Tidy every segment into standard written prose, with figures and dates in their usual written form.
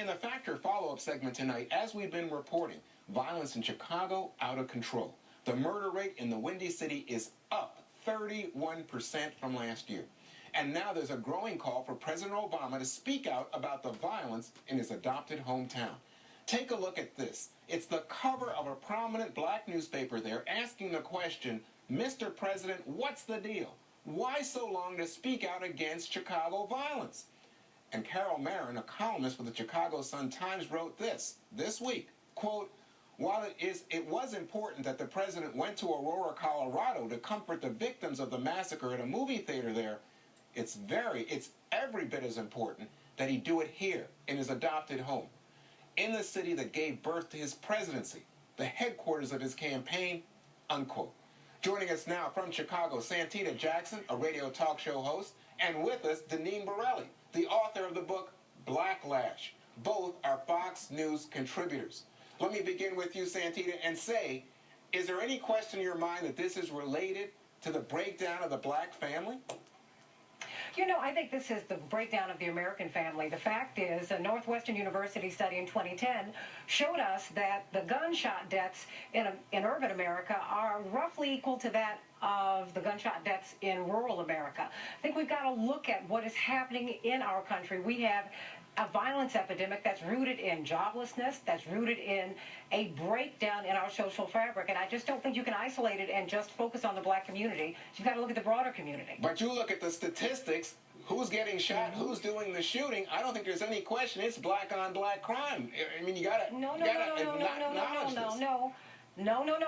in the Factor follow-up segment tonight, as we've been reporting, violence in Chicago out of control. The murder rate in the Windy City is up 31% from last year. And now there's a growing call for President Obama to speak out about the violence in his adopted hometown. Take a look at this. It's the cover of a prominent black newspaper there asking the question, Mr. President, what's the deal? Why so long to speak out against Chicago violence? And Carol Marin, a columnist for the Chicago Sun-Times, wrote this week, quote, while it was important that the president went to Aurora, Colorado to comfort the victims of the massacre at a movie theater there, it's every bit as important that he do it here in his adopted home, in the city that gave birth to his presidency, the headquarters of his campaign, unquote. Joining us now from Chicago, Santita Jackson, a radio talk show host, and with us, Deneen Borelli, the author of the book Blacklash. Both are Fox News contributors. Let me begin with you, Santita, and say, is there any question in your mind that this is related to the breakdown of the black family? You know, I think this is the breakdown of the American family. The fact is, a Northwestern University study in 2010 showed us that the gunshot deaths in urban America are roughly equal to that of the gunshot deaths in rural America. I think we've got to look at what is happening in our country. We have a violence epidemic that's rooted in joblessness, that's rooted in a breakdown in our social fabric. And I just don't think you can isolate it and just focus on the black community. You've got to look at the broader community. But you look at the statistics, who's getting shot, who's doing the shooting. I don't think there's any question it's black on black crime. I mean, you got to acknowledge this. No.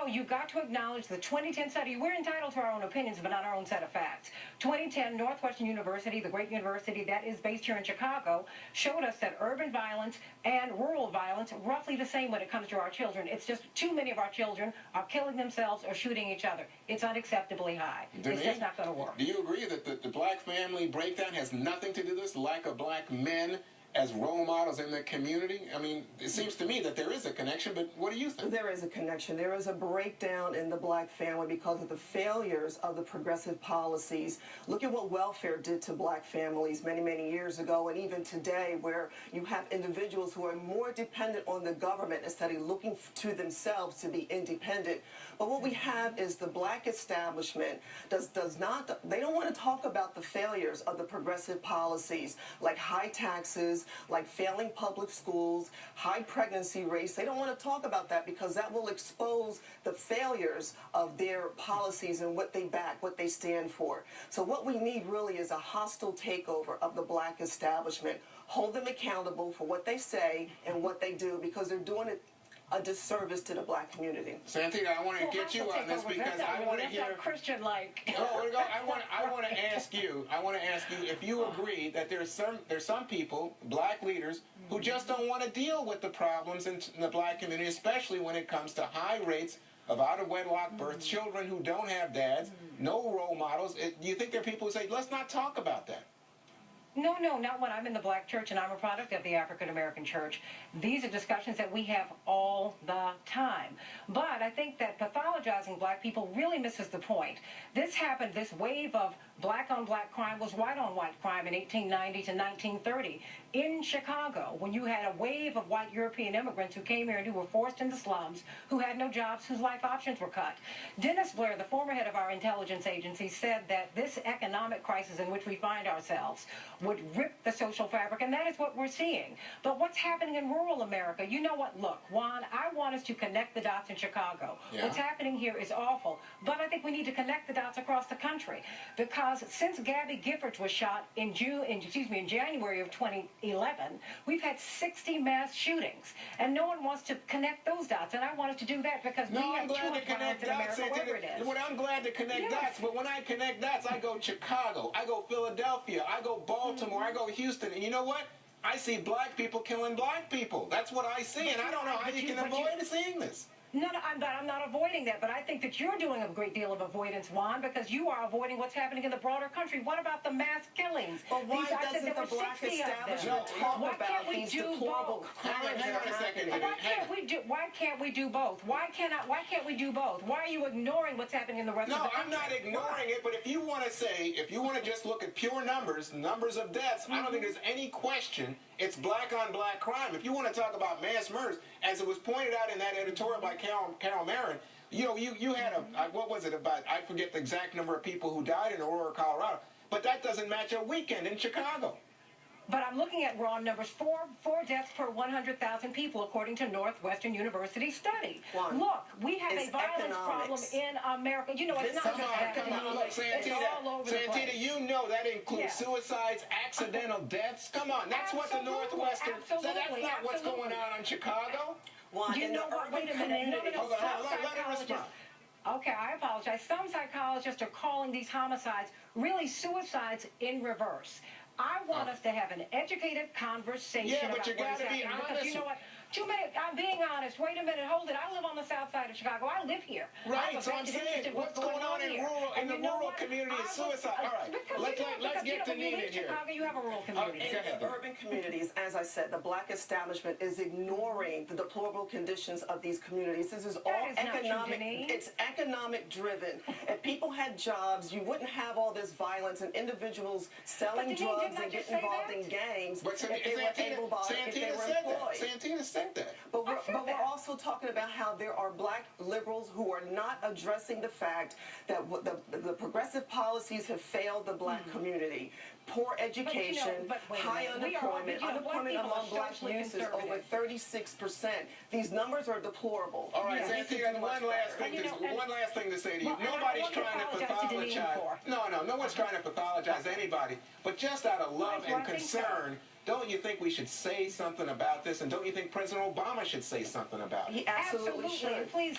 You've got to acknowledge the 2010 study. We're entitled to our own opinions, but not our own set of facts. 2010, Northwestern University, the great university that is based here in Chicago, showed us that urban violence and rural violence are roughly the same when it comes to our children. It's just too many of our children are killing themselves or shooting each other. It's unacceptably high. It's just not going to work. Do you agree that the black family breakdown has nothing to do with this lack of black men as role models in the community? I mean, it seems to me that there is a connection, but what do you think? There is a connection. There is a breakdown in the black family because of the failures of the progressive policies. Look at what welfare did to black families many, many years ago, and even today, where you have individuals who are more dependent on the government instead of looking to themselves to be independent. But what we have is the black establishment they don't want to talk about the failures of the progressive policies, like high taxes, like failing public schools, high pregnancy rates. They don't want to talk about that because that will expose the failures of their policies and what they back, what they stand for. So what we need really is a hostile takeover of the black establishment. Hold them accountable for what they say and what they do, because they're doing it a disservice to the black community. Santita, I want to get you on this because I want to hear Christian-like. I want to ask you if you agree that there's some people, black leaders, who just don't want to deal with the problems in the black community, especially when it comes to high rates of out-of-wedlock births, children who don't have dads, no role models. Do you think there are people who say, let's not talk about that? No, not when I'm in the black church and I'm a product of the African-American church. These are discussions that we have all the time. But I think that pathologizing black people really misses the point. This wave of black-on-black crime was white-on-white crime in 1890 to 1930 in Chicago, when you had a wave of white European immigrants who came here and who were forced into slums, who had no jobs, whose life options were cut. Dennis Blair, the former head of our intelligence agency, said that this economic crisis in which we find ourselves would rip the social fabric, and that is what we're seeing. But what's happening in rural America? You know what? Look, Juan, I want us to connect the dots in Chicago. Yeah. What's happening here is awful, but I think we need to connect the dots across the country, because since Gabby Giffords was shot in January of 2011, we've had 60 mass shootings, and no one wants to connect those dots, and I want us to do that because we have too much violence in America, wherever it is. I'm glad to connect dots, but when I connect dots, I go Chicago, I go Philadelphia, I go Baltimore, I go Houston, and you know what? I see black people killing black people. That's what I see, and I don't know how you can avoid seeing this. No, I'm not avoiding that, but I think that you're doing a great deal of avoidance, Juan, because you are avoiding what's happening in the broader country. What about the mass killings? Well, why doesn't the black establishment talk about these deplorable crimes? Hang on a second. Why can't we do both? Why can't we do both? Why are you ignoring what's happening in the rest of the country? No, I'm not ignoring it, but if you want to just look at pure numbers of deaths, I don't think there's any question It's black on black crime. If you want to talk about mass murders, as it was pointed out in that editorial by Carol Marin, you had what was it about? I forget the exact number of people who died in Aurora, Colorado, but that doesn't match a weekend in Chicago. But I'm looking at raw numbers, four deaths per 100,000 people, according to Northwestern University study. Look, we have a violence problem in America. You know, it's not just that. Come on, look, it's all over the place. Santita, you know that includes suicides, accidental deaths. Come on, that's what the Northwestern said. That's not what's going on in Chicago. You know what? Wait a minute. No. Hold on, let her respond. Okay, I apologize. Some psychologists are calling these homicides really suicides in reverse. I want us to have an educated conversation about what is happening. Because you know what? 2 minutes, I'm being honest. Wait a minute, hold it. I live on the south side of Chicago. I live here. Right, so I'm saying, what's going on in the rural community is suicide. All right, let's get to Nina in here. Chicago, you have a rural community. In the urban communities, as I said, the black establishment is ignoring the deplorable conditions of these communities. This is all economic. It's economic driven. If people had jobs, you wouldn't have all this violence and individuals selling drugs and getting involved in gangs. But Santita said that. But we're also talking about how there are black liberals who are not addressing the fact that the progressive policies have failed the black community. Poor education, high unemployment, unemployment among black youth is over 36%. These numbers are deplorable. All right, Santita, one last thing to say to you. Nobody's trying to pathologize. No one's trying to pathologize anybody. But just out of love and concern, don't you think we should say something about this? And don't you think President Obama should say something about it? He absolutely should. And please,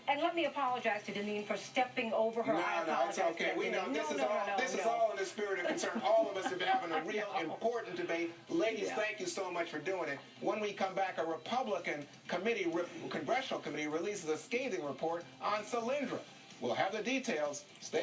and let me apologize to Deneen for stepping over her. No, it's okay. We know this is all in the spirit of concern. All of us are having a real important debate. Ladies, thank you so much for doing it. When we come back, a Republican congressional committee releases a scathing report on Solyndra. We'll have the details. Stay